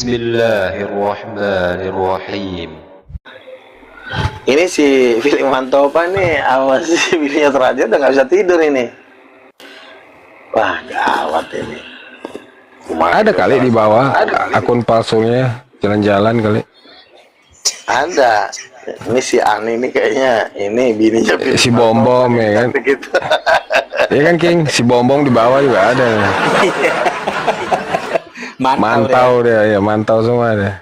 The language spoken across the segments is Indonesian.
Bismillahirrahmanirrahim. Ini si Billy Mantopa nih, awas si Billy Raja udah nggak bisa tidur ini. Wah, gawat ini. Ada kali di bawah akun palsunya jalan-jalan kali. Ada. Ini si Ani ini kayaknya ini bininya Billy Si Bombom ya kan. gitu. Iya kan King, si Bombom di bawah juga ada. Mantau dia, ya mantau semua deh.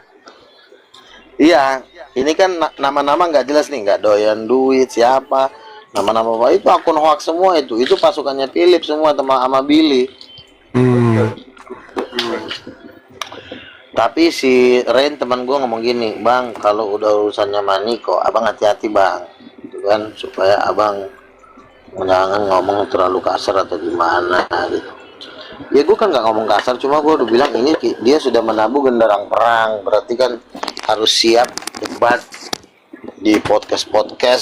Iya, ini kan nama-nama nggak jelas nih, nggak doyan duit siapa. Nama-nama apa itu akun hoax semua itu pasukannya Philip semua sama Billy. Tapi si Ren teman gue ngomong gini, bang, kalau udah urusannya Maniko, abang hati-hati bang, gitu kan, supaya abang jangan ngomong terlalu kasar atau gimana gitu. Ya gue kan nggak ngomong kasar, cuma gue udah bilang ini dia sudah menabuh genderang perang, berarti kan harus siap debat di podcast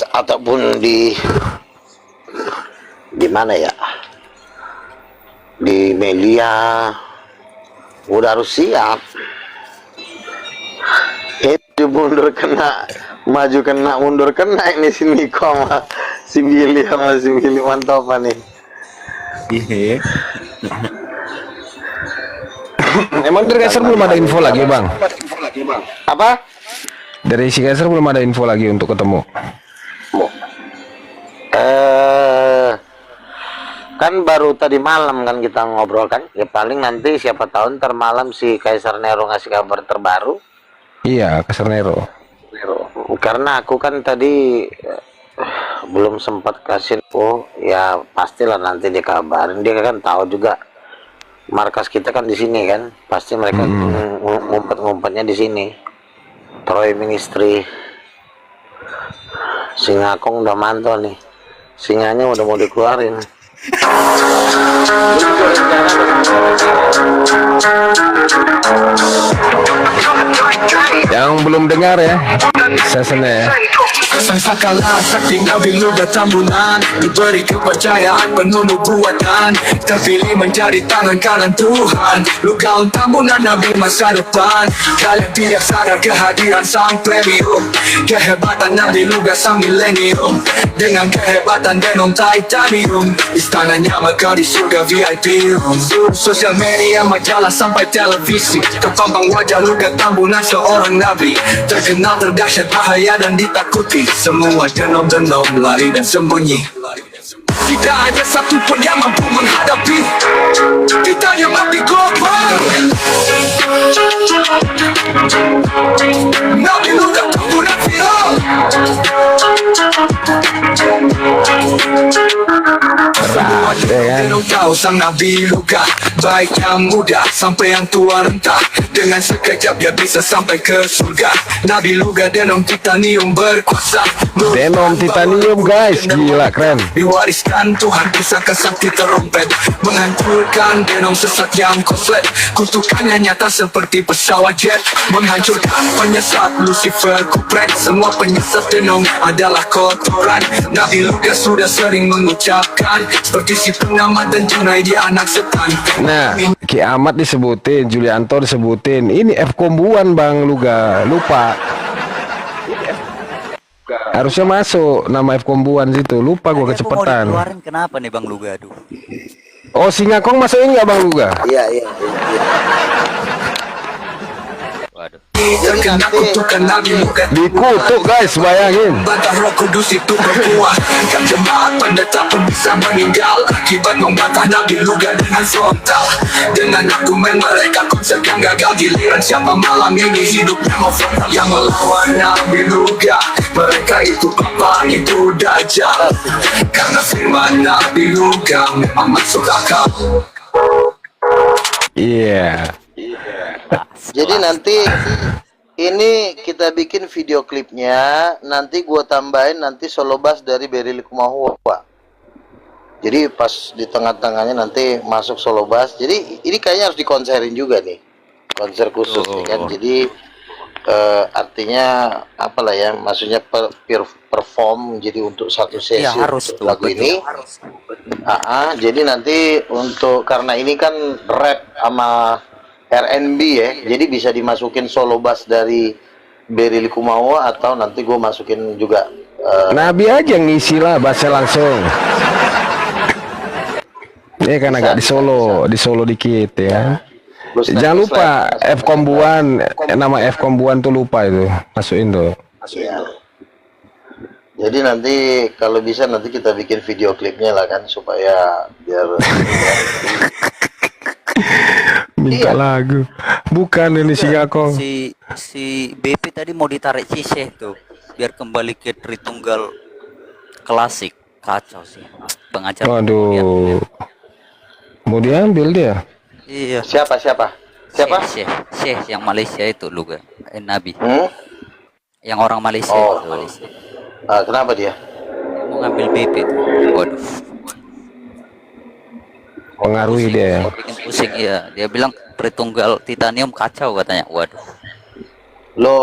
ataupun di mana ya, di media, udah harus siap. Itu mundur kena, maju kena, mundur kena ini si Niko sama si Billy Mantopa nih. Iya. Emang dari Kaiser belum ada info lagi bang? Apa? Dari si Kaiser belum ada info lagi untuk ketemu? Kan baru tadi malam kan kita ngobrol kan, ya paling nanti siapa tahu ntar malam si Kaiser Nero ngasih kabar terbaru. Iya, Kaiser Nero. Karena aku kan tadi belum sempat kasih ya pastilah nanti dia kabarin, dia kan tahu juga markas kita kan di sini kan, pasti mereka ngumpet-ngumpetnya di sini. Troy Ministry, Singakong udah mantau nih, singanya udah mau dikeluarin. Yang belum dengar ya seasonnya ya. Sangsa kalah sakti Nabi Luga Tambunan, diberi kepercayaan penuh nubuatan, terpilih menjadi tangan kanan Tuhan. Luga Tambunan Nabi masa depan, kalian tidak sadar kehadiran sang premium, kehebatan Nabi Luga sang milenium, dengan kehebatan denom titanium, istananya maka di surga VIP room. Sosial media, majalah sampai televisi, terpampang wajah Luga Tambunan seorang Nabi, terkenal terdahsyat bahaya dan ditakuti. Semua denom-denom lari dan sembunyi. Tidak ada satu pun yang mampu menghadapi kita yang mati global. Nabi Luga Tambunan viral. Denom tahu sang Nabi Luga, baik yang muda sampai yang tua renta, dengan sekejap dia bisa sampai ke surga. Nabi Luga denom titanium berkuasa. Denom titanium guys, gila keren. Diwariskan Tuhan pusaka sakti terompet, menghancurkan denom sesat yang koslet. Kutukannya nyata seperti pesawat jet, menghancurkan penyesat Lucifer kupret. Semua penyesat denom adalah kotoran. Nabi Luga sudah sering mengucapkan, seperti si pengamat dan Junaidi anak setan. Nah, Ki Ahmad disebutin, Julianto disebutin. Ini F Kombuan Bang Luga, lupa. Harusnya masuk nama F Kombuan situ, lupa gua kecepetan. Kenapa nih Bang Luga tuh? Oh, Singakong masukin nggak Bang Luga? Iya. Waduh. Terkena kutukan Nabi Luga, Dikutuk guys, bayangin. bantah Roh Kudus itu berkuah. Kan jemaat pendeta pun bisa meninggal akibat membantah Nabi Luga dengan frontal. Dengan argumen mereka konsep yang gagal, giliran siapa malam ini hidupnya mau frontal. Yang melawan Nabi Luga, mereka itu apa? Itu Dajjal. Karena firman Nabi Luga memang masuk akal. Iya. Jadi nanti ini kita bikin video klipnya, nanti gua tambahin nanti solo bass dari Berry Likumahua. Jadi pas di tengah-tengahnya nanti masuk solo bass. Jadi ini kayaknya harus dikonserin juga nih, konser khusus nih kan. Jadi artinya apalah ya, maksudnya perform jadi untuk satu sesi Ya, harus untuk lagu ini. Jadi nanti untuk karena ini kan rap sama R&B ya. Jadi bisa dimasukin solo bass dari Berry Likumahua atau nanti gue masukin juga Nabi aja ngisi lah bassnya langsung. Ini kan agak di solo dikit ya. Jangan lupa F Kombuan, nama F Kombuan tuh lupa itu, masukin tuh. Ya. Jadi nanti kalau bisa nanti kita bikin video klipnya lah kan supaya biar minta lagu. Bukan ini Singakong. Si BP tadi mau ditarik Ciseh tuh biar kembali ke Tritunggal klasik. Kacau sih pengajar. Waduh. Mau diambil dia. Iya. siapa? Syekh yang Malaysia itu Luga. Nabi. Yang orang Malaysia Oh. itu. Malaysia. Kenapa dia? Mau ngambil BP tuh. Waduh. Pengaruhi dia ya. Bikin pusing ya. Dia bilang Tritunggal Titanium kacau katanya. Waduh. Lo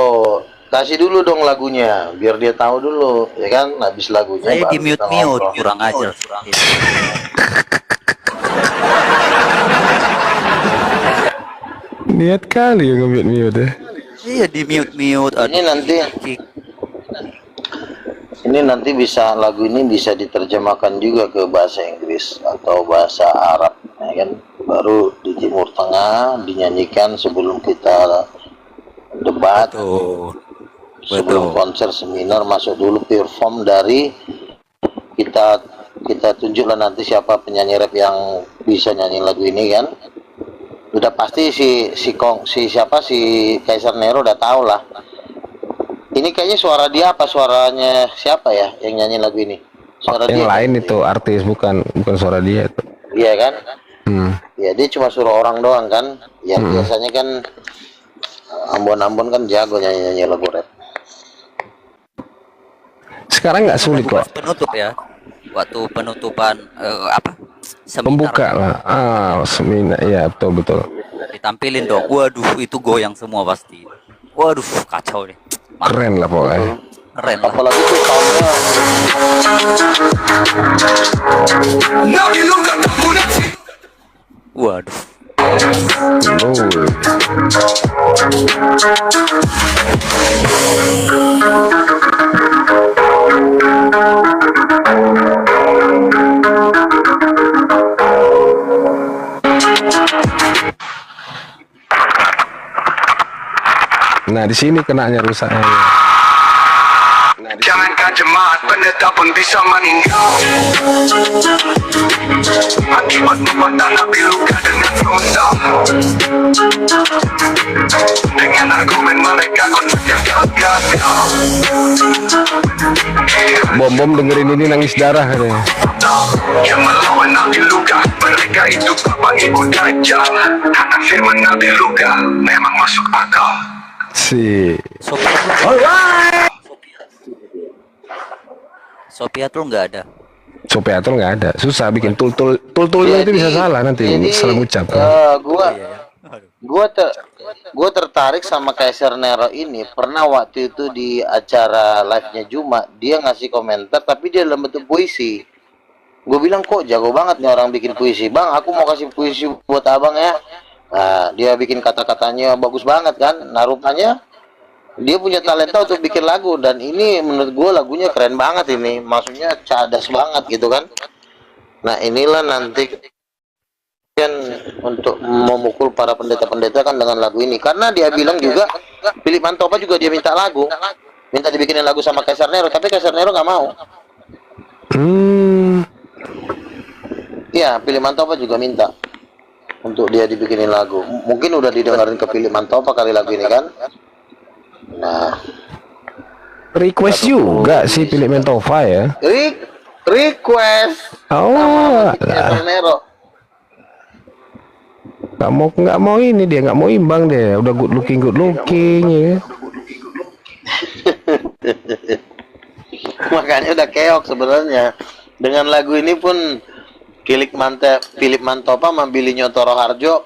kasih dulu dong lagunya biar dia tahu dulu ya kan, habis lagunya Saya baru di mute kita ngobrol. kurang ajar. Niat kali ya nge-mute ya. Iya di mute. Ini nanti bisa lagu ini bisa diterjemahkan juga ke bahasa Inggris atau bahasa Arab ya kan, baru di Timur Tengah dinyanyikan sebelum kita debat, sebelum konser seminar, masuk dulu perform dari kita tunjuklah nanti siapa penyanyi rap yang bisa nyanyi lagu ini kan. Udah pasti si Kaisar Nero udah tahu lah. Ini kayaknya suara dia apa suaranya siapa ya yang nyanyi lagu ini? Suara Yang dia lain kan? itu artis, bukan suara dia itu. Iya kan? Ya dia cuma suruh orang doang kan. Yang biasanya kan Ambon-Ambon kan jago nyanyi lagu rap. Sekarang nggak sulit kok. Penutup ya. Waktu penutupan seminar. Pembuka lah. Seminar ya betul. Ditampilin dong. Waduh itu goyang semua pasti. Waduh kacau deh. Keren lah pokoknya. Keren lah. Apalagi tuh soundnya Nabi luka tak munafik. Waduh. Nah di sini kenanya rusaknya. Jangankan jemaat pendeta pun bisa meninggal akibat membuat Nabi luka dengan frontal. Dengan argumen mereka konsepnya gagal. Bom dengerin ini nangis darah katanya. Yang melawan Nabi luka, mereka itu bapak ibu dajjal. Anak firman Nabi luka memang masuk akal. Sopiatul nggak ada. Sopiatul nggak ada. Susah bikin tulnya itu bisa salah nanti salah ngucap. Gua tertarik sama Kaisar Nero ini. Pernah waktu itu di acara live-nya Juma, dia ngasih komentar tapi dia dalam bentuk puisi. Gue bilang kok jago banget nih orang bikin puisi. Bang, aku mau kasih puisi buat abang ya. Nah, dia bikin kata-katanya bagus banget kan. Nah, rupanya dia punya talenta untuk bikin lagu. Dan ini menurut gue lagunya keren banget ini. Maksudnya cadas banget gitu kan. Nah, inilah nanti kan untuk memukul para pendeta-pendeta kan dengan lagu ini. Karena dia bilang juga, Philip Mantopa juga dia minta lagu. Minta dibikinin lagu sama Kaisar Nero. Tapi Kaisar Nero nggak mau. Iya, Philip Mantopa juga minta untuk dia dibikinin lagu. Mungkin udah didengarin ke Philip Mantopa kali lagu ini kan. Nah, Request juga si Philip Mantopa ya. Request. Oh, Kaisar Nero. nggak mau ini dia nggak mau imbang deh. Udah good looking ya. Makanya udah keok sebenarnya. Dengan lagu ini pun Philip Mantopa membeli Nyotoro Harjo,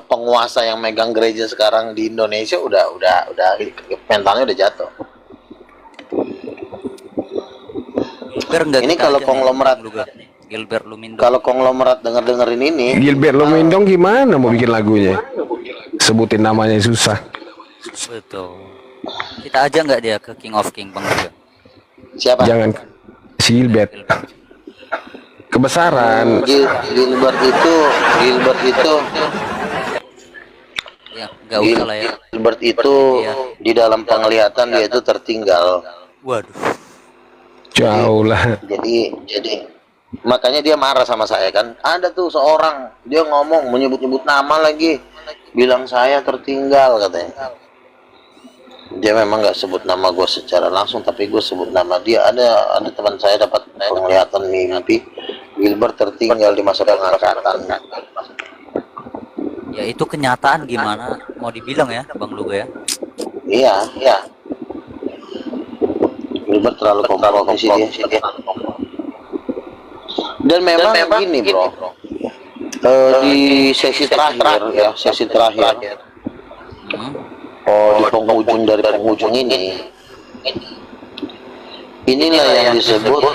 penguasa yang megang gereja sekarang di Indonesia udah mentalnya udah jatuh. Ini kalau konglomerat Gilbert Lumindong. Kalau konglomerat dengerin ini, Gilbert Lumindong gimana mau bikin lagunya? sebutin namanya susah. Betul. Kita aja nggak dia ke King of King Bang juga. Siapa? Jangan si Gilbert. Kebesaran. Gilbert itu Ya nggak usah lah ya. Gilbert itu di dalam penglihatan dia itu tertinggal. Waduh. Jauh lah. Jadi makanya dia marah sama saya kan. Ada tuh seorang dia ngomong menyebut-nyebut nama lagi, bilang saya tertinggal katanya. Dia memang nggak sebut nama gue secara langsung, tapi gue sebut nama dia. Ada teman saya dapat penglihatan mimpi Gilbert tertinggal di masa pengangkatan. Ya itu kenyataan gimana mau dibilang ya Bang Luga ya. Iya. Gilbert terlalu kompromi dia. Dan memang gini bro, di sesi terakhir di penghujung dari penghujung inilah yang disebut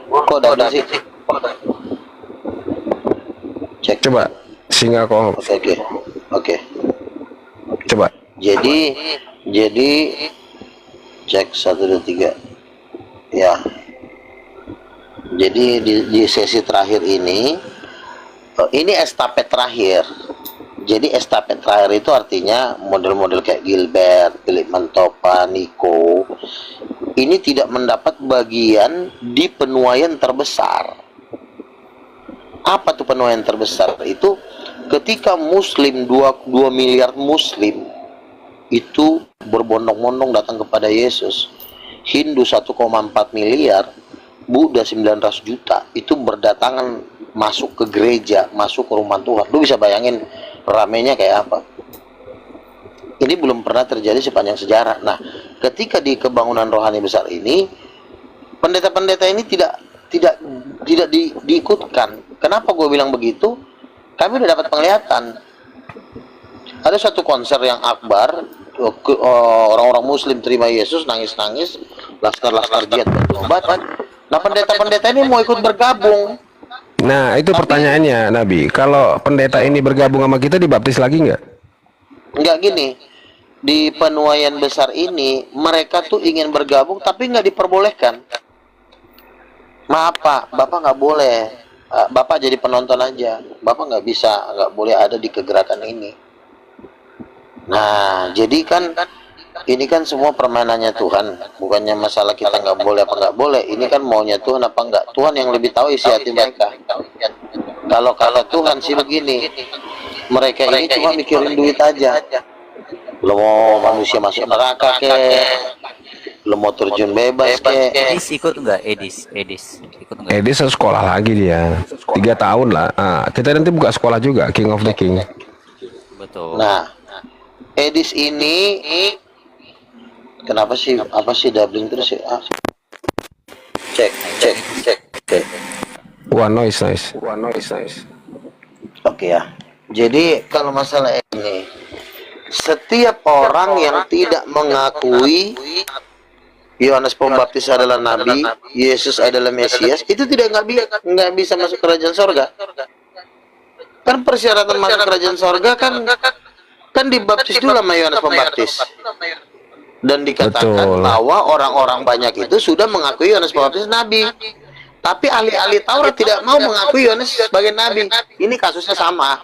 kok ada sih. Cek. Coba singa kok. Oke. Coba. Jadi cek 1 2 3. Ya. Jadi di sesi terakhir ini estafet terakhir. Jadi estafet terakhir itu artinya model-model kayak Gilbert, Philip Mantopa, Nico ini tidak mendapat bagian di penuaian terbesar. Apa tuh penuaian terbesar? Itu ketika Muslim 2 miliar Muslim itu berbondong-bondong datang kepada Yesus. Hindu 1,4 miliar, Buddha 900 juta itu berdatangan masuk ke gereja, masuk ke rumah Tuhan. Lu bisa bayangin ramenya kayak apa? Ini belum pernah terjadi sepanjang sejarah. Nah, ketika di kebangunan rohani besar ini, pendeta-pendeta ini tidak diikutkan. Kenapa gue bilang begitu? Kami udah dapat penglihatan. Ada suatu konser yang akbar, orang-orang Muslim terima Yesus, nangis-nangis, laskar-laskar jihad bertobat. Nah, pendeta-pendeta ini mau ikut bergabung. Nah, itu pertanyaannya, Nabi. Kalau pendeta ini bergabung sama kita, dibaptis lagi nggak? Nggak gini. Di penuaian besar ini, mereka tuh ingin bergabung, tapi nggak diperbolehkan. Maaf Pak, Bapak nggak boleh. Bapak jadi penonton aja. Bapak nggak boleh ada di kegerakan ini. Nah, jadi kan ini kan semua permainannya Tuhan, bukannya masalah kita nggak boleh apa nggak boleh. Ini kan maunya Tuhan apa enggak. Tuhan yang lebih tahu isi hati mereka. Kalau Tuhan sih begini, mereka ini cuma mikirin duit aja. Lo mau manusia masuk neraka lo mau terjun bebas Edis ikut enggak? Edis ikut enggak? Edis harus sekolah lagi dia, 3 tahun lah. Kita nanti buka sekolah juga, King of the King. Betul. Nah, Edis ini kenapa sih doubling terus ya? Cek. Wah, noise. Oke ya. Jadi kalau masalah ini, setiap orang yang tidak mengakui Yohanes Pembaptis adalah nabi, Yesus adalah Mesias, itu nggak bisa masuk kerajaan sorga. Kan persyaratan masuk kerajaan sorga kan dibaptis dulu sama Yohanes Pembaptis. Dan dikatakan bahwa orang-orang banyak itu sudah mengakui Yohanes Pembaptis nabi. Tapi ahli-ahli Taurat tidak mau mengakui Yohanes sebagai nabi. Ini kasusnya sama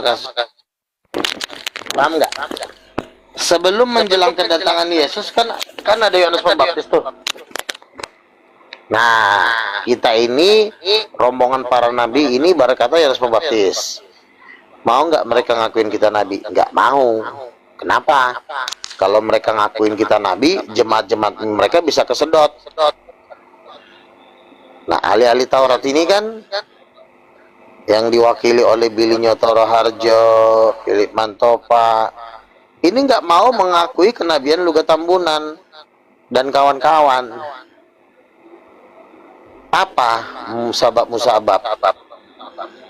kasus. Paham nggak? Sebelum menjelang kedatangan Yesus kan ada Yohanes Pembaptis tuh. Nah, kita ini rombongan para nabi ini berkata Yohanes Pembaptis. Mau nggak mereka ngakuin kita nabi? Nggak mau. Kenapa? Kalau mereka ngakuin kita nabi, jemaat-jemaat mereka bisa kesedot. Nah, ahli-ahli Taurat ini kan yang diwakili oleh Billy Nyotoro Harjo, Philip Mantopa, ini nggak mau mengakui kenabian Luga Tambunan dan kawan-kawan. Apa? Musabab.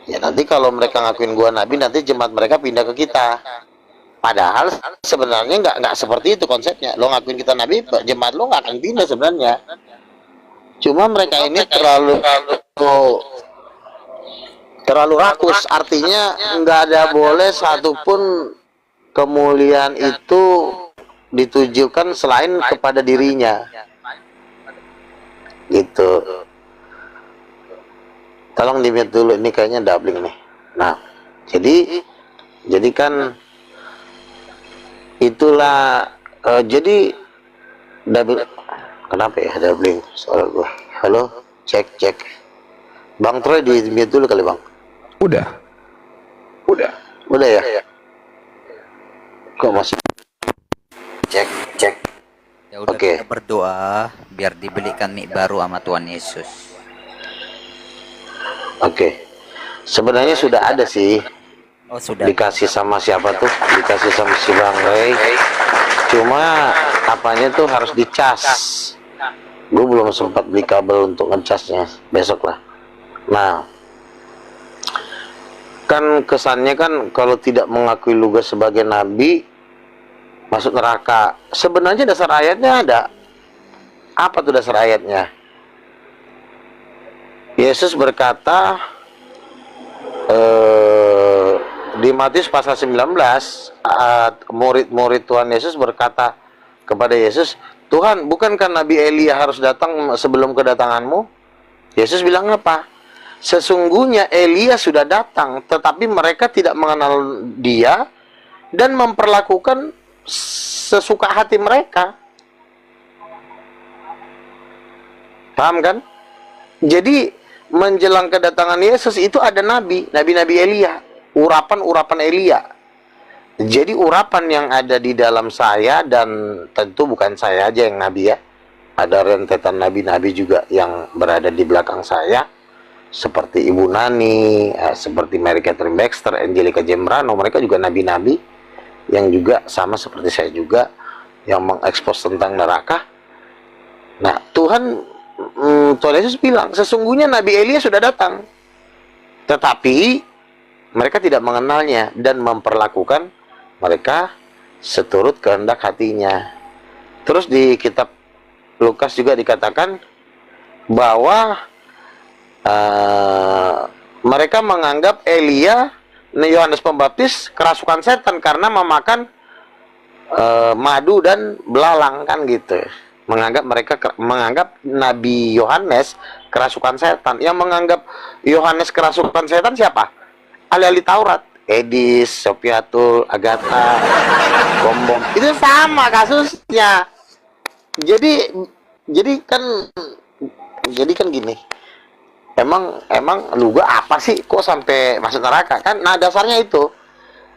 Ya nanti kalau mereka ngakuin gua nabi, nanti jemaat mereka pindah ke kita. Padahal sebenarnya nggak seperti itu konsepnya. Lo ngakuin kita nabi, jemaat lo nggak akan pindah sebenarnya. Cuma mereka ini terlalu Terlalu rakus, artinya nggak ada boleh satupun kemuliaan itu ditujukan selain kepada dirinya. Gitu. Tolong di-mute dulu, ini kayaknya doubling nih. Nah, jadi kan itulah jadi double. Kenapa ya doubling soal gua? Halo, cek. Bang Troy di-mute dulu kali, Bang. Udah ya? Kok masih cek. Ya udah, Oke. kita berdoa biar dibelikan mic baru sama Tuhan Yesus. Oke. Sebenarnya sudah ada sih. Oh, sudah. Dikasih sama siapa tuh? Dikasih sama si Bang Ray. Cuma apanya tuh harus dicas. Gue belum sempat beli kabel untuk ngecasnya. Besok lah. Nah, kan kesannya kan kalau tidak mengakui Lugas sebagai nabi masuk neraka. Sebenarnya dasar ayatnya ada. Apa tuh dasar ayatnya? Yesus berkata di Matius pasal 19, murid-murid Tuhan Yesus berkata kepada Yesus, Tuhan, bukankah Nabi Elia harus datang sebelum kedatanganmu? Yesus bilang apa? Sesungguhnya Elia sudah datang, tetapi mereka tidak mengenal dia dan memperlakukan sesuka hati mereka. Paham kan? Jadi menjelang kedatangan Yesus itu ada nabi-nabi Elia, urapan Elia. Jadi urapan yang ada di dalam saya, dan tentu bukan saya aja yang nabi ya, ada rentetan nabi-nabi juga yang berada di belakang saya, seperti Ibu Nani, seperti Mary Catherine Baxter, Angelica Jembrano. Mereka juga nabi-nabi yang juga sama seperti saya juga, yang mengekspos tentang neraka. Nah, Tuhan Yesus bilang, sesungguhnya Nabi Elia sudah datang, tetapi mereka tidak mengenalnya dan memperlakukan mereka seturut kehendak hatinya. Terus di kitab Lukas juga dikatakan bahwa mereka menganggap Elia, Yohanes Pembaptis, kerasukan setan karena memakan madu dan belalang, kan gitu. Menganggap Nabi Yohanes kerasukan setan. Yang menganggap Yohanes kerasukan setan siapa? Ahli-ahli Taurat, Edis, Sopiatul, Agatha, Gombong. Itu sama kasusnya. Jadi kan gini. Emang lu gua apa sih kok sampai masuk neraka kan? Nah, dasarnya itu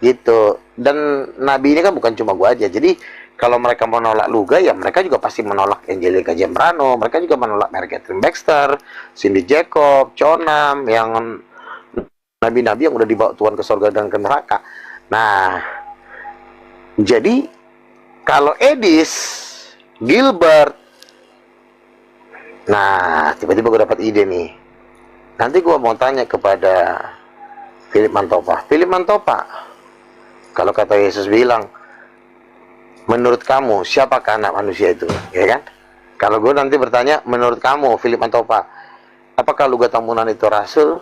gitu. Dan nabi ini kan bukan cuma gua aja. Jadi kalau mereka menolak Luga, ya mereka juga pasti menolak Angelica Jembrano, mereka juga menolak Mary Catherine Baxter, Cindy Jacob, Chonam, yang nabi-nabi yang udah dibawa Tuhan ke surga dan ke neraka. Nah, jadi kalau Edis, Gilbert, nah tiba-tiba gue dapat ide nih. Nanti gue mau tanya kepada Philip Mantopa. Philip Mantopa, kalau kata Yesus bilang, menurut kamu siapakah anak manusia itu, ya kan? Kalau gue nanti bertanya, menurut kamu Philip Mantopa, apakah Luga Tambunan itu rasul?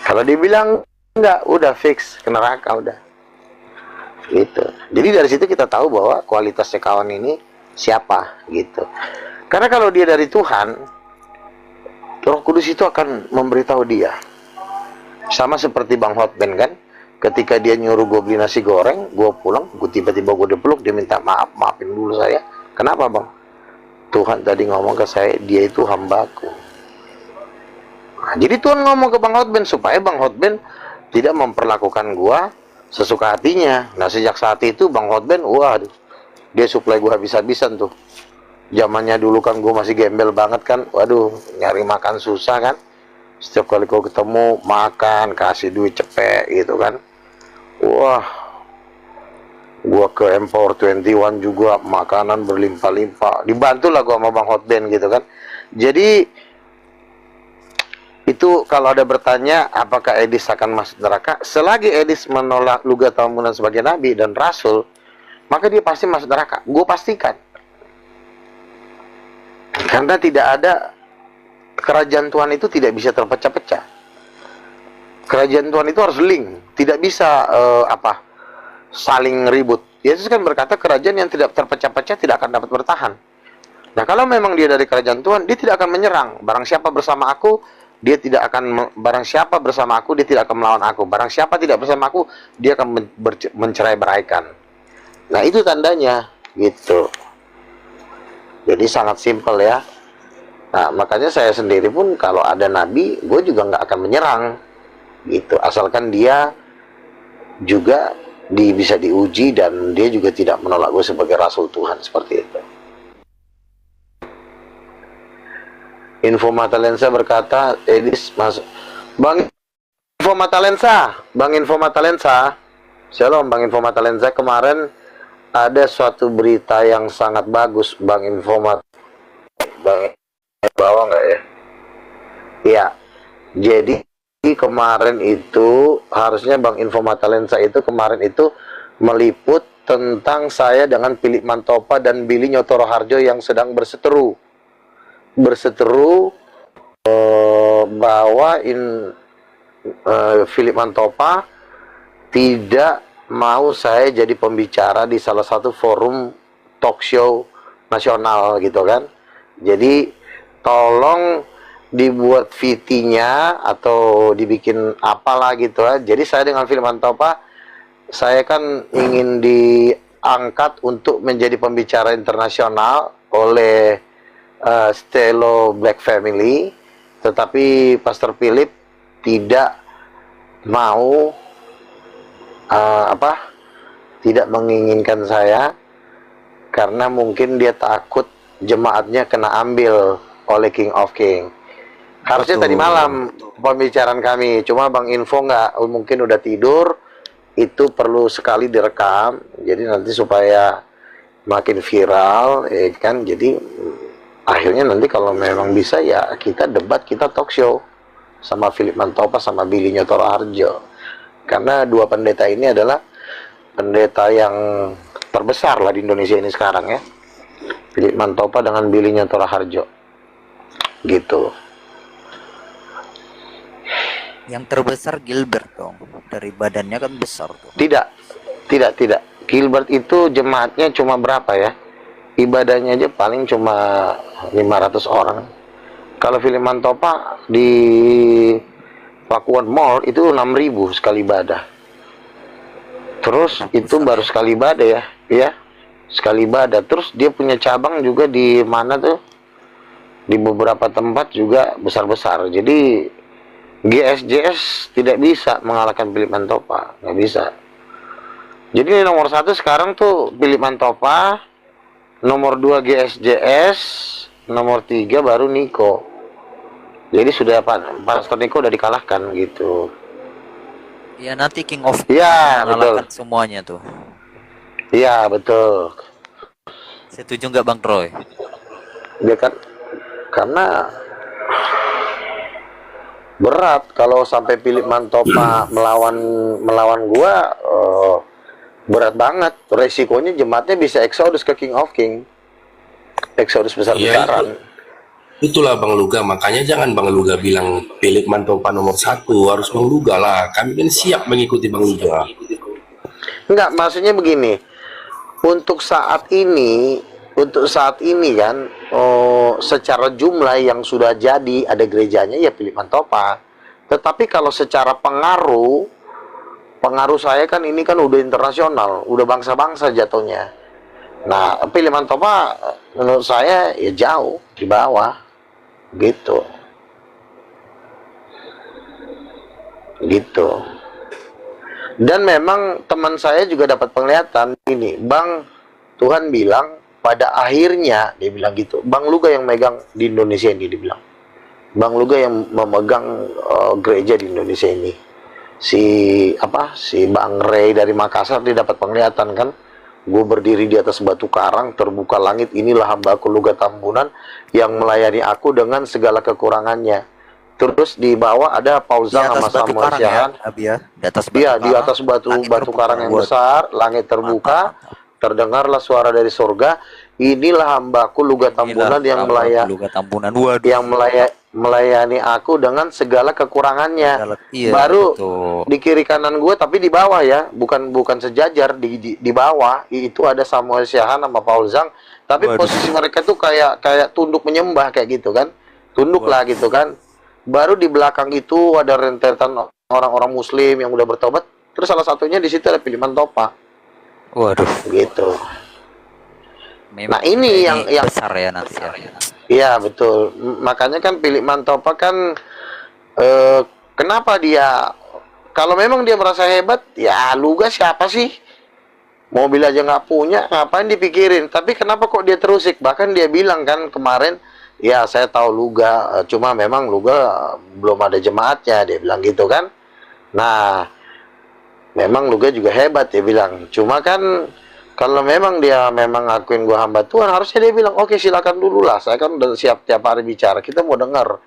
Kalau dibilang enggak, udah fix ke neraka udah. Gitu. Jadi dari situ kita tahu bahwa kualitasnya kawan ini siapa gitu. Karena kalau dia dari Tuhan, Roh Kudus itu akan memberitahu dia. Sama seperti Bang Hotben kan, ketika dia nyuruh gue beli nasi goreng, gue pulang, gue tiba-tiba gue dipeluk, dia minta maafin dulu saya. Kenapa Bang? Tuhan tadi ngomong ke saya, dia itu hambaku. Nah, jadi Tuhan ngomong ke Bang Hotben supaya Bang Hotben tidak memperlakukan gue sesuka hatinya. Nah, sejak saat itu Bang Hotben, waduh, dia suplai gue habis-habisan tuh. Zamannya dulu kan gue masih gembel banget kan, waduh, nyari makan susah kan. Setiap kali gue ketemu, makan, kasih duit cepet gitu kan. Wah, gue ke Empower 21 juga, makanan berlimpah-limpah. Dibantulah gue sama Bang Hotben gitu kan. Jadi itu kalau ada bertanya apakah Edis akan masuk neraka, selagi Edis menolak Luga Tambunan sebagai nabi dan rasul, maka dia pasti masuk neraka. Gue pastikan. Karena tidak ada, kerajaan Tuhan itu tidak bisa terpecah-pecah. Kerajaan Tuhan itu harus link, tidak bisa saling ribut. Yesus kan berkata kerajaan yang tidak terpecah-pecah tidak akan dapat bertahan. Nah, kalau memang dia dari kerajaan Tuhan, dia tidak akan menyerang. Barang siapa bersama aku, dia tidak akan melawan aku. Barang siapa tidak bersama aku, dia akan mencerai-beraikan. Nah, itu tandanya gitu. Jadi sangat simpel ya. Nah, makanya saya sendiri pun kalau ada nabi, gue juga nggak akan menyerang gitu, asalkan dia juga bisa diuji dan dia juga tidak menolak gue sebagai rasul Tuhan, seperti itu. Info Mata Lensa berkata, Edis masuk. Bang Info Mata Lensa, Shalom Bang Info Mata Lensa. Kemarin ada suatu berita yang sangat bagus, Bang Info Mata. Bang bawa nggak ya? Iya. Jadi kemarin itu harusnya Bang Info Mata Lensa itu kemarin itu meliput tentang saya dengan Philip Mantopa dan Billy Nyotoro Harjo yang sedang berseteru bahwa Philip Mantopa tidak mau saya jadi pembicara di salah satu forum talk show nasional gitu kan. Jadi tolong dibuat VT-nya atau dibikin apalah gitu ya. Jadi saya dengan Philip Mantopa, saya kan ingin diangkat untuk menjadi pembicara internasional oleh Stelo Black Family, tetapi Pastor Philip tidak mau tidak menginginkan saya karena mungkin dia takut jemaatnya kena ambil oleh King of King. Harusnya tadi malam pembicaraan kami, cuma Bang Info nggak, mungkin udah tidur. Itu perlu sekali direkam, jadi nanti supaya makin viral, ya kan. Jadi akhirnya nanti kalau memang bisa ya kita debat, kita talk show sama Philip Mantopa sama Billy Nyotoro Harjo. Karena dua pendeta ini adalah pendeta yang terbesar lah di Indonesia ini sekarang ya. Philip Mantopa dengan Billy Nyotoro Harjo. Gitu. Yang terbesar Gilbert dong, dari badannya kan besar tuh. Tidak. Gilbert itu jemaatnya cuma berapa ya? Ibadahnya aja paling cuma 500 orang. Kalau Philip Mantopa di Pakuan Mall itu 6.000 sekali ibadah. Terus itu baru sekali ibadah ya, sekali ibadah. Terus dia punya cabang juga di mana tuh? Di beberapa tempat juga besar-besar. Jadi GSJS tidak bisa mengalahkan Philip Mantopa, nggak bisa. Jadi nomor 1 sekarang tuh Philip Mantopa, nomor 2 GSJS, nomor 3 baru Niko. Jadi sudah Pastor Niko udah dikalahkan gitu. Ya nanti King of ya, mengalahkan semuanya tuh. Iya betul. Setuju nggak Bang Troy? Dia kan karena berat kalau sampai Philip Mantopa melawan gua, berat banget. Resikonya jemaatnya bisa eksodus ke King of King, eksodus besar-besaran. Itulah Bang Luga, makanya jangan Bang Luga bilang Philip Mantopa nomor 1, harus Bang Luga lah. Kami kan siap mengikuti Bang Luga. Enggak, maksudnya begini. Untuk saat ini kan, secara jumlah yang sudah jadi ada gerejanya ya Philip Mantopa. Tetapi kalau secara pengaruh saya kan ini kan udah internasional, udah bangsa-bangsa jatuhnya. Nah, Philip Mantopa menurut saya ya jauh di bawah, gitu. Dan memang teman saya juga dapat penglihatan ini, Bang, Tuhan bilang pada akhirnya, dia bilang gitu, Bang Luga yang megang di Indonesia ini, dia bilang. Bang Luga yang memegang gereja di Indonesia ini. Si Bang Ray dari Makassar, dia dapat penglihatan kan. Gue berdiri di atas batu karang, terbuka langit, inilah hambaku Luga Tambunan yang melayani aku dengan segala kekurangannya. Terus di bawah ada Pauzang sama Samuel Syahan. Di atas batu karang yang besar, langit terbuka. Terdengarlah suara dari surga, inilah hambaku Luga Tambunan yang melayani aku dengan segala kekurangannya. Iya, Baru betul. di kiri kanan gue, tapi di bawah ya, bukan sejajar, di bawah itu ada Samuel Siahan sama Paul Zhang, tapi Waduh. posisi mereka tuh kayak tunduk menyembah kayak gitu kan, tunduk lah gitu kan. Baru di belakang itu ada rentetan orang-orang Muslim yang udah bertobat, terus salah satunya di situ ada Piliman Topa, Waduh. gitu. Memang Nah ini yang besar ya nanti ya. iya betul. Makanya kan Philip Mantopa kan kenapa dia, kalau memang dia merasa hebat, ya Luga siapa sih? Mobil aja nggak punya, ngapain dipikirin? Tapi kenapa kok dia terusik? Bahkan dia bilang kan kemarin, ya saya tahu Luga, cuma memang Luga belum ada jemaatnya, dia bilang gitu kan. Nah, memang Luga juga hebat, dia bilang. Cuma kan kalau memang dia memang ngakuin gua hamba Tuhan, harusnya dia bilang, oke silakan dulu lah, saya kan udah siap tiap hari bicara, kita mau dengar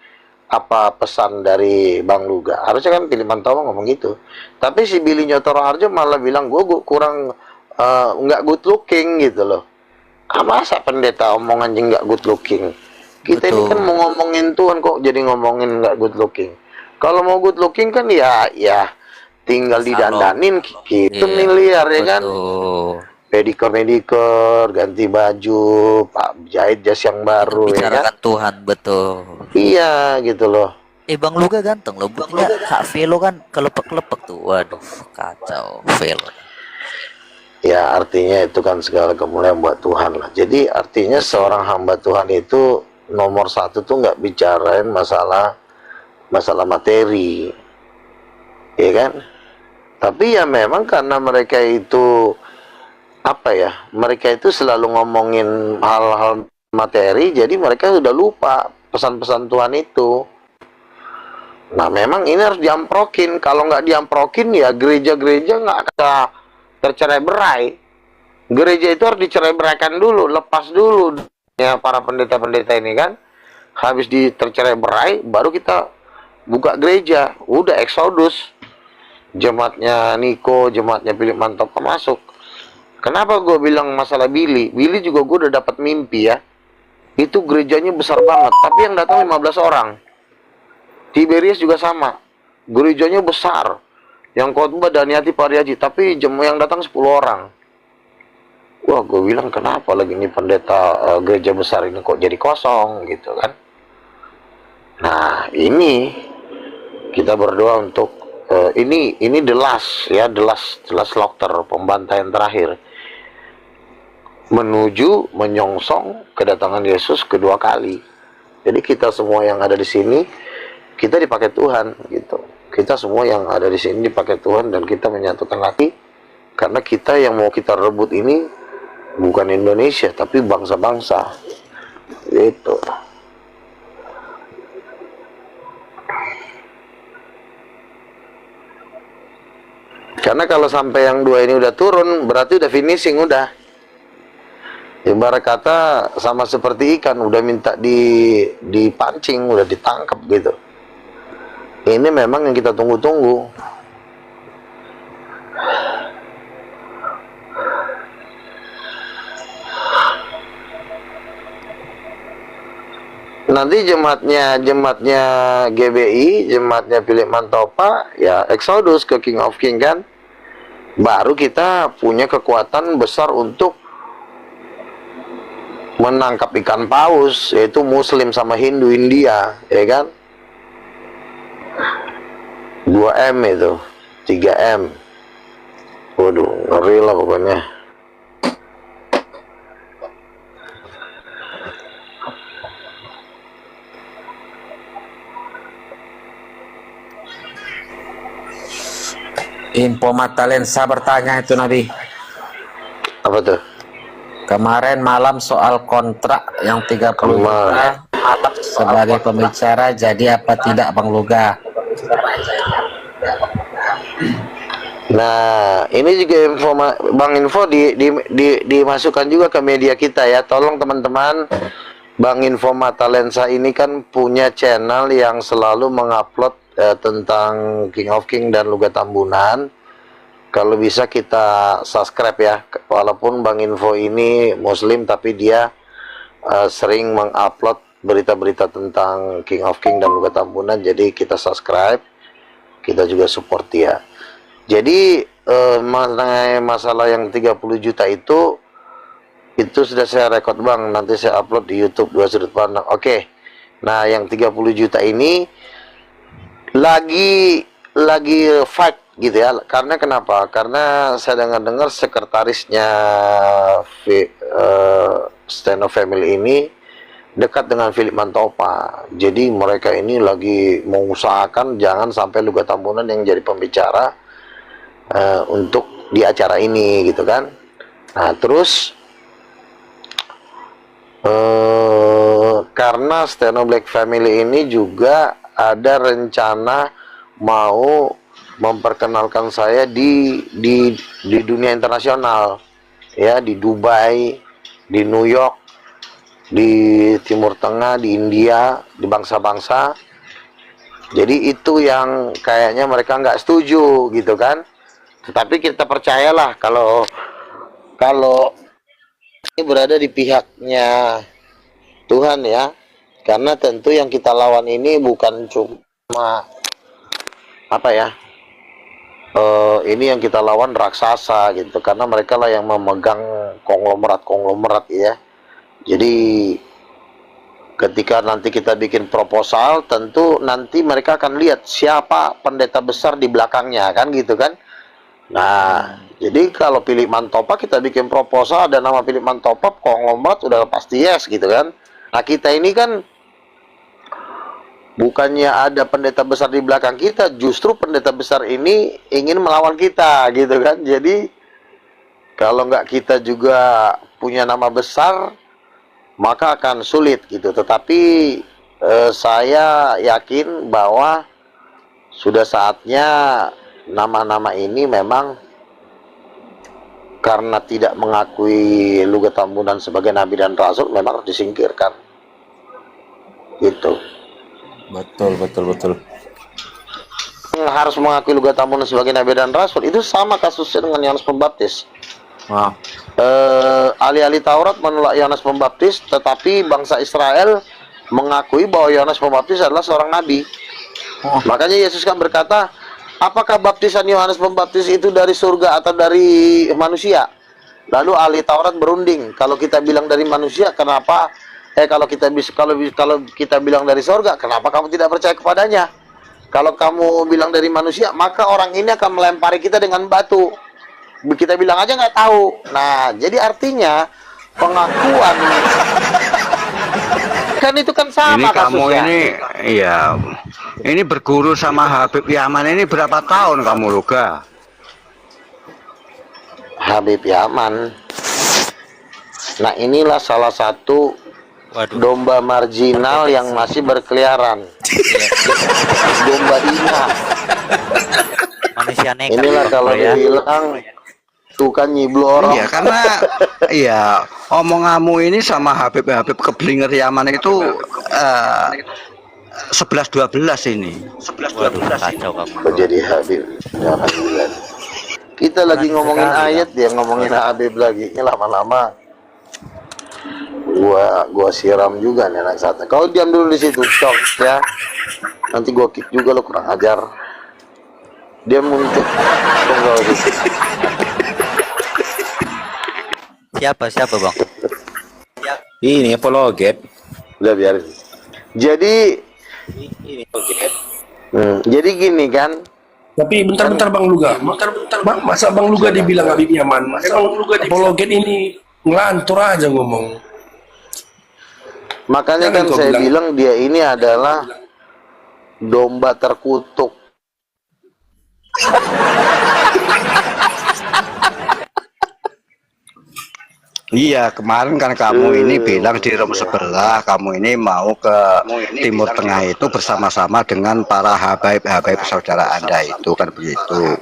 apa pesan dari Bang Luga. Harusnya kan Pilih Mantopa ngomong gitu. Tapi si Billy Nyotoro Harjo malah bilang gua kurang nggak good looking gitu loh. Masa pendeta omong anjing nggak good looking? Kita ini kan mau ngomongin Tuhan, kok jadi ngomongin nggak good looking? Kalau mau good looking kan ya tinggal didandanin gitu miliar ya kan. Pedikor, ganti baju, Pak jahit jas yang baru ya kan. Tuhan, betul. Iya gitu loh. Bang Luga ganteng loh. Buktinya Kak Velo kan kelepek-kelepek tuh. Waduh, kacau Velo. Ya artinya itu kan segala kemuliaan buat Tuhan lah. Jadi artinya seorang hamba Tuhan itu nomor satu tuh nggak bicarain masalah materi, ya kan? Tapi ya memang karena mereka itu apa ya, mereka itu selalu ngomongin hal-hal materi, jadi mereka sudah lupa pesan-pesan Tuhan itu. Nah memang ini harus diamprokin. Kalau nggak diamprokin ya gereja-gereja nggak akan tercerai berai. Gereja itu harus dicerai beraikan dulu, lepas dulu ya para pendeta-pendeta ini kan. Habis tercerai berai, baru kita buka gereja. Udah eksodus, jemaatnya Niko, jemaatnya Philip Mantopa masuk. Kenapa gue bilang masalah Billy? Billy juga gue udah dapat mimpi ya. Itu gerejanya besar banget, tapi yang datang 15 orang. Tiberius juga sama. Gerejanya besar. Yang khotbah Daniati Pariaji, tapi yang datang 10 orang. Wah, gue bilang kenapa lagi ini pendeta gereja besar ini kok jadi kosong gitu kan. Nah, ini kita berdoa untuk ini the last ya, the last slaughter, pembantaian terakhir. Menuju menyongsong kedatangan Yesus kedua kali. Jadi kita semua yang ada di sini, kita dipakai Tuhan gitu. Kita semua yang ada di sini dipakai Tuhan, dan kita menyatukan hati karena kita yang mau kita rebut ini bukan Indonesia tapi bangsa-bangsa. Gitu. Karena kalau sampai yang dua ini udah turun, berarti udah finishing, udah. Ibarat kata sama seperti ikan, udah minta dipancing, udah ditangkap gitu. Ini memang yang kita tunggu-tunggu. Nanti jemaatnya GBI, jemaatnya Philip Mantopa, ya Exodus ke King of King kan. Baru kita punya kekuatan besar untuk menangkap ikan paus, yaitu Muslim sama Hindu India, ya kan? 2M itu, 3M. Waduh, ngeri lah pokoknya. Info Mata Lensa bertanya itu Nabi. Apa tuh? Kemarin malam soal kontrak yang 30 juta sebagai pembicara, jadi apa tidak Bang Luga? Nah, ini juga Bang Info dimasukkan juga ke media kita ya. Tolong teman-teman, Bang Info Mata Lensa ini kan punya channel yang selalu mengupload tentang King of King dan Luga Tambunan. Kalau bisa kita subscribe ya. Walaupun Bang Info ini Muslim, tapi dia sering mengupload berita-berita tentang King of King dan Luga Tambunan, jadi kita subscribe, kita juga support dia. Jadi mengenai masalah yang 30 juta itu sudah saya rekod Bang, nanti saya upload di YouTube Dua Sudut Pandang. Oke. Nah, yang 30 juta ini lagi fight gitu ya. Karena kenapa? Karena saya dengar sekretarisnya Steno Family ini dekat dengan Philip Mantopa. Jadi mereka ini lagi mengusahakan jangan sampai Luga Tambunan yang jadi pembicara untuk di acara ini gitu kan. Nah, terus karena Steno Black Family ini juga ada rencana mau memperkenalkan saya di dunia internasional ya, di Dubai, di New York, di Timur Tengah, di India, di bangsa-bangsa. Jadi itu yang kayaknya mereka nggak setuju gitu kan. Tetapi kita percayalah kalau ini berada di pihaknya Tuhan ya, karena tentu yang kita lawan ini bukan cuma apa ya, ini yang kita lawan raksasa gitu, karena mereka lah yang memegang konglomerat ya. Jadi ketika nanti kita bikin proposal, tentu nanti mereka akan lihat siapa pendeta besar di belakangnya kan gitu kan. Nah, jadi kalau Philip Mantopa kita bikin proposal ada nama Philip Mantopa, konglomerat udah pasti yes gitu kan. Nah, kita ini kan bukannya ada pendeta besar di belakang kita, justru pendeta besar ini ingin melawan kita gitu kan. Jadi kalau nggak kita juga punya nama besar, maka akan sulit gitu. Tetapi saya yakin bahwa sudah saatnya nama-nama ini memang karena tidak mengakui Luga Tambunan sebagai nabi dan rasul memang harus disingkirkan gitu. Betul. Harus mengakui Luga Tambunan sebagai nabi dan rasul itu sama kasusnya dengan Yohanes Pembaptis. Ahli-ahli Taurat menolak Yohanes Pembaptis, tetapi bangsa Israel mengakui bahwa Yohanes Pembaptis adalah seorang nabi. Makanya Yesus kan berkata, apakah baptisan Yohanes Pembaptis itu dari surga atau dari manusia? Lalu ahli Taurat berunding, kalau kita bilang dari manusia, kenapa? Kalau kita bilang dari surga, kenapa kamu tidak percaya kepadanya? Kalau kamu bilang dari manusia, maka orang ini akan melempari kita dengan batu. Kita bilang aja nggak tahu. Nah, jadi artinya pengakuan kan itu kan sama ini kamu kasusnya. ini iya ini berguru sama Habib Yaman ini berapa tahun kamu Luga? Habib Yaman. Nah, inilah salah satu domba marginal yang masih berkeliaran. Domba Dina. Manusia nekat. Inilah kalau ya. dibilang suka nyiblor. Iya, karena iya omonganmu ini sama Habib keblinger Yaman itu 11-12 ini. 11-12 kacau kamu. Kok jadi Habib? Jangan bilang. Kita lagi ngomongin ayat, dia ngomongin Habib lagi. Ini lama-lama gua siram juga nih anak saatnya. Kau diam dulu di situ, cok ya. Nanti gua kick juga lo, kurang ajar. Dia muncul. Tunggu gitu. Siapa Bang? Ini apologet. Udah biarin. Jadi jadi gini kan. Tapi bentar Bang Luga, masa Bang Luga dibilang Habib Yaman? Emang apologet ini ngelantur aja ngomong. Makanya Jangan kan kau saya bilang. bilang dia ini adalah domba terkutuk. Iya, kemarin kan kamu ini bilang di room sebelah kamu ini mau ke Timur Tengah itu bersama-sama dengan para habaib saudara Anda itu kan begitu.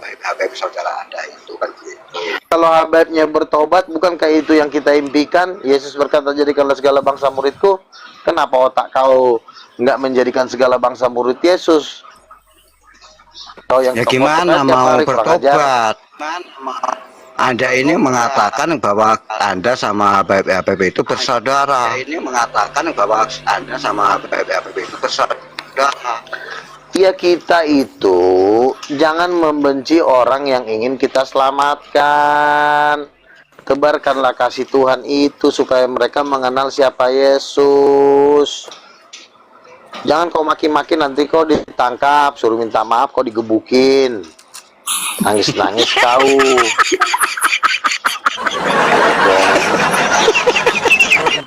Kalau habaibnya bertobat, bukankah itu yang kita impikan? Yesus berkata, jadikanlah segala bangsa muridku. Kenapa otak kau nggak menjadikan segala bangsa murid Yesus? Kau yang Ya gimana mau bertobat? Anda ini mengatakan bahwa Anda sama Habib itu bersaudara. Anda ini mengatakan bahwa Anda sama Habib itu bersaudara. Ya, kita itu jangan membenci orang yang ingin kita selamatkan. Tebarkanlah kasih Tuhan itu supaya mereka mengenal siapa Yesus. Jangan kau maki-maki, nanti kau ditangkap, suruh minta maaf, kau digebukin. Nangis-nangis kau.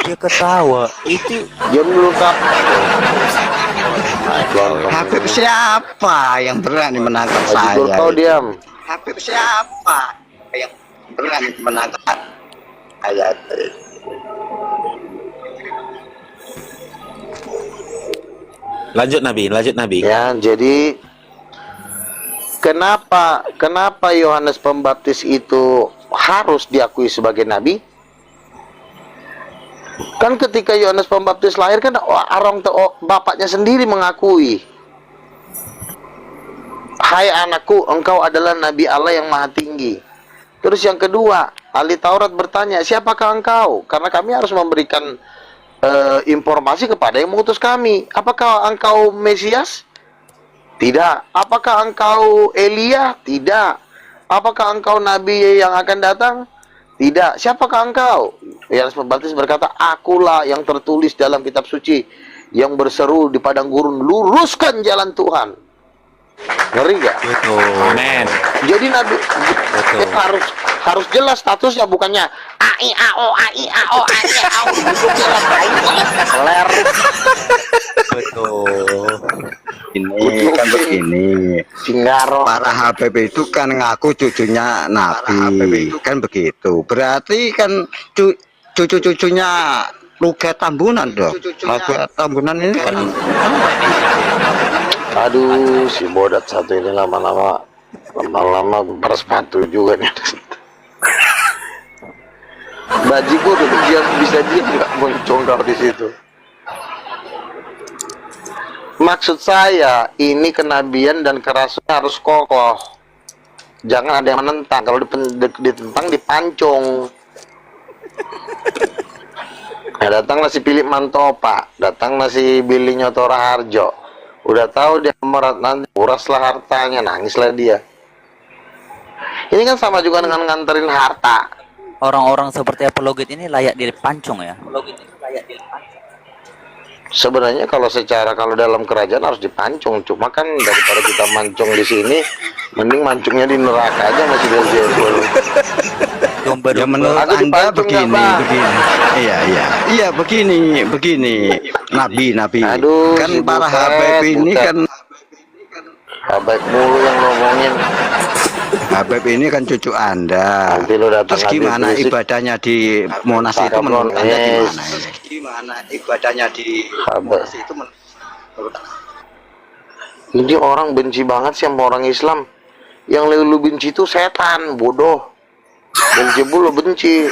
Dia ketawa itu. Diam dulu, Kak. Habib siapa yang berani menangkap saya? Kau diam. Habib siapa yang berani menangkap saya? Lanjut Nabi. Ya, jadi kenapa Yohanes Pembaptis itu harus diakui sebagai nabi? Kan ketika Yohanes Pembaptis lahir kan bapaknya sendiri mengakui, "Hai anakku, engkau adalah nabi Allah yang maha tinggi." Terus yang kedua, ahli Taurat bertanya, "Siapakah engkau?" Karena kami harus memberikan informasi kepada yang mengutus kami. Apakah engkau Mesias? Tidak. Apakah engkau Elia? Tidak. Apakah engkau nabi yang akan datang? Tidak. Siapakah engkau? Yohanes Pembaptis berkata, "Akulah yang tertulis dalam kitab suci yang berseru di padang gurun, luruskan jalan Tuhan." Ngeri gak? Betul. Amen. Jadi nabi harus jelas statusnya, bukannya ai ao keler. Betul. Ini kan begini. Singgaro. Para Habib itu kan ngaku cucunya Nabi, kan begitu. Berarti kan cucu-cucunya Luga Tambunan dong. Luga Tambunan ini kan. Aduh, si bodat satu ini lama-lama bersepatu juga nih. Bajiku tuh dia bisa nggak muncul kau di situ. Maksud saya, ini kenabian dan kerasulan harus kokoh. Jangan ada yang menentang. Kalau ditentang, dipancung. Nah, datanglah si Philip Mantopa, datanglah si Billy Nyotora Harjo. Udah tahu dia merat, nanti uraslah hartanya, nangislah dia. Ini kan sama juga dengan nganterin harta. Orang-orang seperti apologit ini layak dipancung ya. Sebenarnya kalau dalam kerajaan harus dipancung, cuma kan daripada kita mancung di sini, mending mancungnya di neraka aja, masih Beelzebul. Ya menurut Anda begini. Iya begini. Nabi. Aduh, kan si para butet, Habib ini kan Habib mulu yang ngomongin. Habib ini kan cucu Anda. Nanti lo datang Terus gimana fisik. ibadahnya di Monas itu menurut Anda gimana? Gimana ibadahnya di Monas itu menurut Anda? Ini orang benci banget sih sama orang Islam. Yang lu benci itu setan, bodoh. Beelzebul lo benci.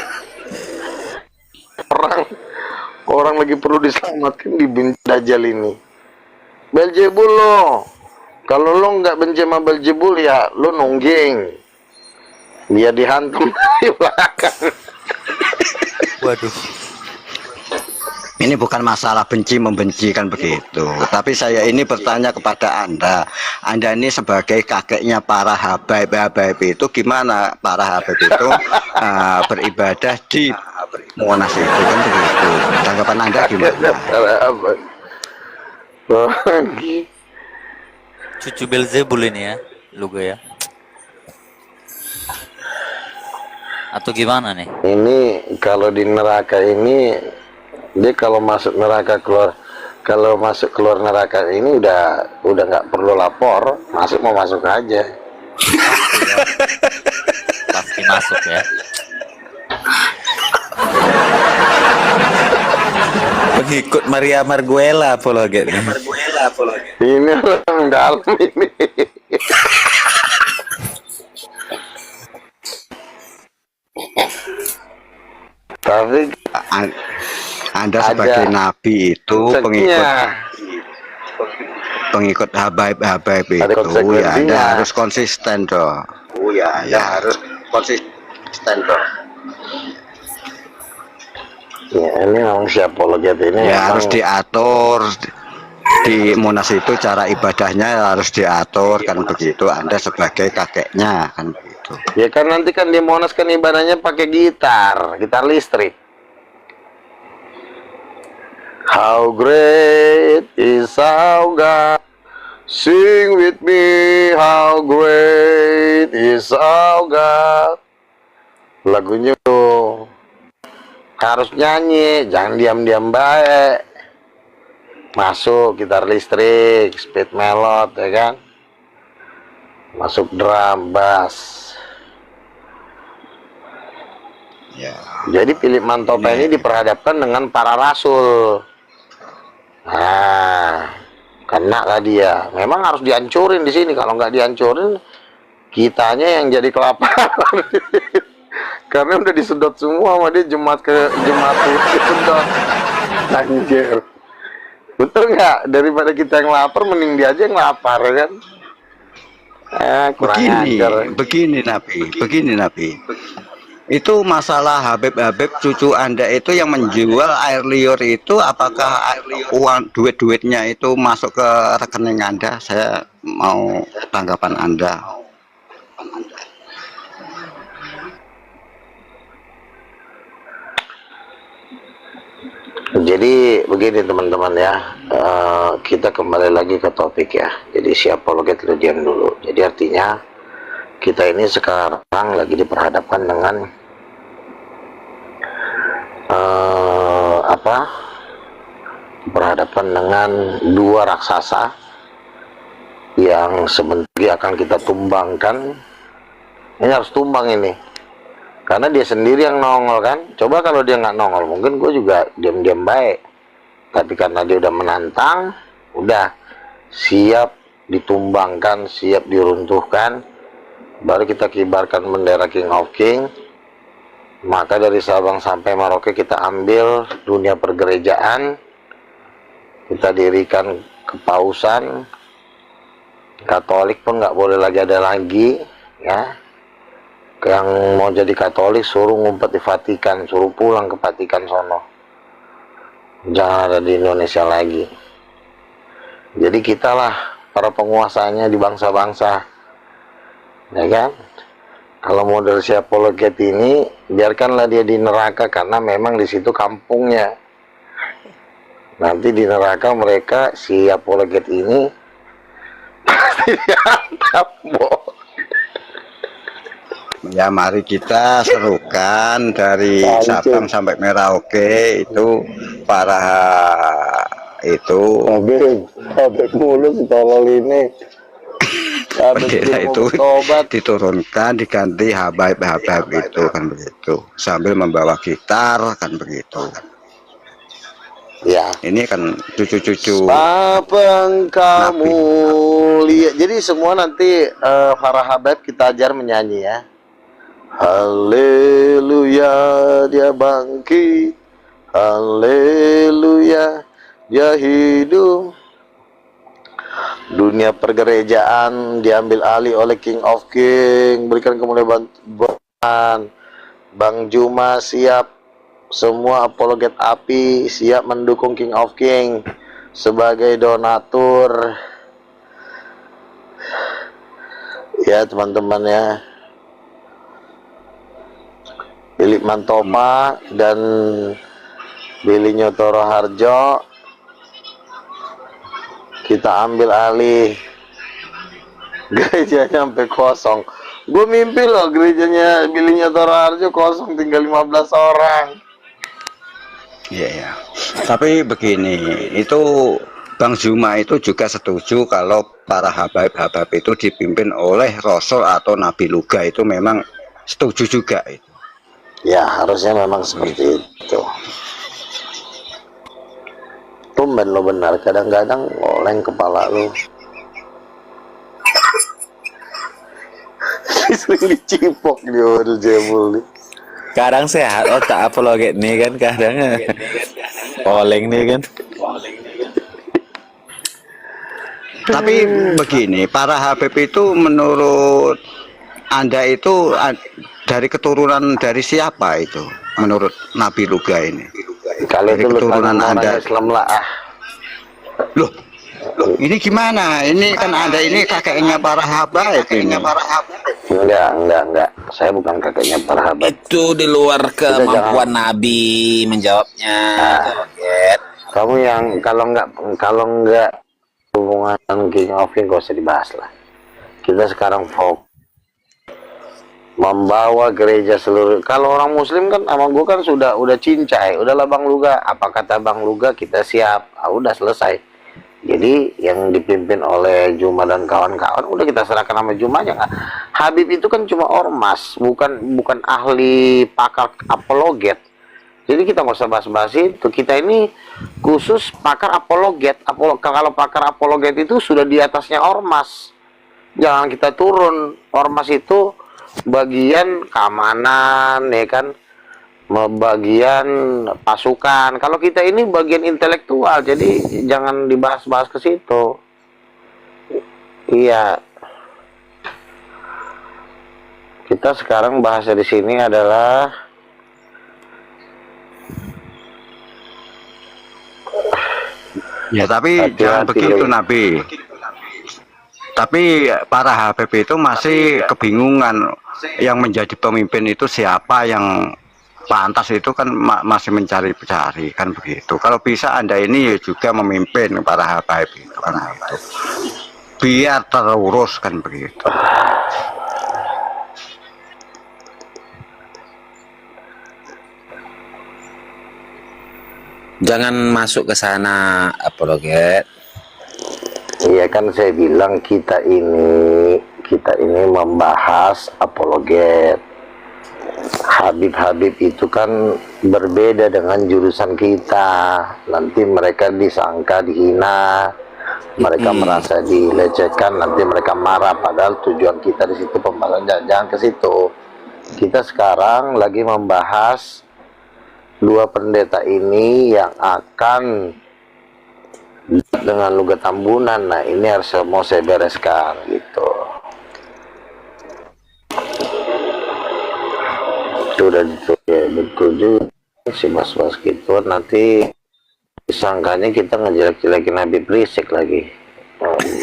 Orang lagi perlu diselamatkan dibenci Dajjal ini. Beelzebul lo. Kalau lo nggak benci sama Beelzebul ya lo nungging. Dia dihantam di belakang. Waduh. Ini bukan masalah benci-membenci kan begitu. Tapi saya ini bertanya kepada Anda. Anda ini sebagai kakeknya para Habib itu, gimana para Habib itu beribadah di Monas itu kan begitu. Tanggapan Anda gimana? Cucu Beelzebul ini ya, Luga ya. Atau gimana nih? Ini kalau di neraka ini, dia kalau masuk neraka keluar neraka ini udah nggak perlu lapor, mau masuk aja. Pasti masuk ya. Pengikut Maria Marguela apologet. Ini orang dalam ini. Tapi Anda sebagai nabi itu pengikut Habib itu ya Anda harus konsisten dong. Ya harus konsisten. Ya, ini memang si apologet ini Ya harus memang diatur di Monas itu, cara ibadahnya harus diatur kan begitu. Anda sebagai kakeknya kan begitu. ya kan nanti kan di Monas kan ibadahnya pakai gitar listrik. How great is our God, sing with me, how great is our God. Lagunya tuh harus nyanyi, jangan diam-diam baik. Masuk gitar listrik, speed melod, ya kan? Masuk drum, bass. Ya. Jadi Philip Mantopa ini diperhadapkan dengan para rasul. Nah, kena lah dia. Memang harus dihancurin di sini. Kalau nggak dihancurin, kitanya yang jadi kelaparan. Karena udah disedot semua sama dia, jemaat disedot. Anjir. Betul nggak? Daripada kita yang lapar, mending dia aja yang lapar, ya kan? Kurang ajar. Begini Nabi. Itu masalah Habib cucu Anda itu yang menjual air liur itu, apakah uang duitnya itu masuk ke rekening Anda? Saya mau tanggapan Anda. Jadi begini teman-teman ya, kita kembali lagi ke topik ya. Jadi si apologet lu diam dulu. Jadi artinya kita ini sekarang lagi diperhadapkan dengan berhadapan dengan dua raksasa yang sebentar akan kita tumbangkan. Ini harus tumbang ini, karena dia sendiri yang nongol kan. Coba kalau dia nggak nongol, mungkin gue juga diam-diam baik. Tapi karena dia udah menantang, udah siap ditumbangkan, siap diruntuhkan, baru kita kibarkan bendera King of King. Maka dari Sabang sampai Merauke kita ambil dunia pergerejaan, kita dirikan kepausan. Katolik pun nggak boleh lagi ada lagi, ya. Yang mau jadi Katolik suruh ngumpet di Vatikan, suruh pulang ke Vatikan sono, jangan ada di Indonesia lagi. Jadi kita lah para penguasanya di bangsa-bangsa, ya kan? Kalau model si apologet ini, biarkanlah dia di neraka, karena memang di situ kampungnya. Nanti di neraka mereka si apologet ini pasti dihantam, Ya mari kita serukan dari Sabang sampai Merauke itu para itu Habib mulus tolol ini. bendera itu diturunkan, diganti habaib itu kan begitu, sambil membawa gitar kan begitu. Ya, ini kan cucu-cucu apa kamu lihat. Jadi semua nanti para habaib kita ajar menyanyi ya. Haleluya, dia bangkit. Haleluya, dia hidup. Dunia pergerejaan diambil alih oleh King of King. Berikan kemuliaan Bang Juma siap. Semua apologet api siap mendukung King of King sebagai donatur. Ya teman-teman ya. Philip Mantopa dan Billy Nyotoro Harjo kita ambil alih. Gerejanya sampai kosong. Gue mimpi loh gerejanya Billy Nyotoro Harjo kosong, tinggal 15 orang. Iya. Tapi begini, itu Bang Juma itu juga setuju kalau para habaib-habaib itu dipimpin oleh Rasul atau Nabi Luga, itu memang setuju juga itu. Ya harusnya memang seperti itu. Tumben lo benar, kadang-kadang oleng kepala lo. Sering dicipok di Wadul Jebul nih. Kadang sehat otak apologet nih kan, kadang oleng nih kan. Tapi begini, para Habib itu menurut Anda itu dari keturunan dari siapa itu menurut Nabi Luga ini? Kalau Dari itu lu keturunan tanya orang Anda. Islam lah. Loh, ini gimana? Ini kan Anda ini kakeknya para habaib ini. Enggak. Saya bukan kakeknya para habaib. Itu di luar kemampuan Nabi menjawabnya. Kamu yang kalau nggak hubungan King of King gak usah dibahas lah. Kita sekarang fokus membawa gereja seluruh. Kalau orang Muslim kan sama gue kan udah cincai, udahlah Bang Luga. Apa kata Bang Luga kita siap. Udah selesai. Jadi yang dipimpin oleh Juma dan kawan-kawan udah kita serahkan sama Jumanya. Habib itu kan cuma ormas, bukan ahli pakar apologet. Jadi kita nggak usah bahas-bahas itu. Kita ini khusus pakar apologet. Kalau pakar apologet itu sudah di atasnya ormas. Jangan kita turun. Ormas itu bagian keamanan, ya kan, bagian pasukan. Kalau kita ini bagian intelektual, jadi jangan dibahas-bahas ke situ. Iya. Kita sekarang bahasa di sini adalah Ya tapi jangan begitu Nabi. Tapi para Habib itu masih kebingungan yang menjadi pemimpin itu siapa yang pantas itu kan masih mencari-cari kan begitu. Kalau bisa Anda ini juga memimpin para Habib itu kan itu. Biar terurus kan begitu. Jangan masuk ke sana apologet. iya kan saya bilang kita ini membahas apologet. Habib-habib itu kan berbeda dengan jurusan kita. Nanti mereka disangka dihina, mereka merasa dilecehkan, nanti mereka marah. Padahal tujuan kita di situ pembahasan, jangan ke situ. Kita sekarang lagi membahas dua pendeta ini yang akan dengan Luga Tambunan. Nah ini harus mau saya bereskan gitu. Sudah betul juga si mas-mas gitu, nanti disangkanya kita ngejelek-jelekin Habib Rizik lagi.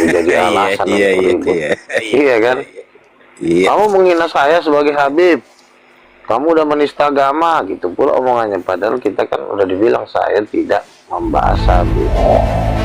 Jadi alasan iya kan. Kamu menghina saya sebagai Habib, kamu udah menista agama gitu pula omongannya. Padahal kita kan udah dibilang saya tidak membahas Habib.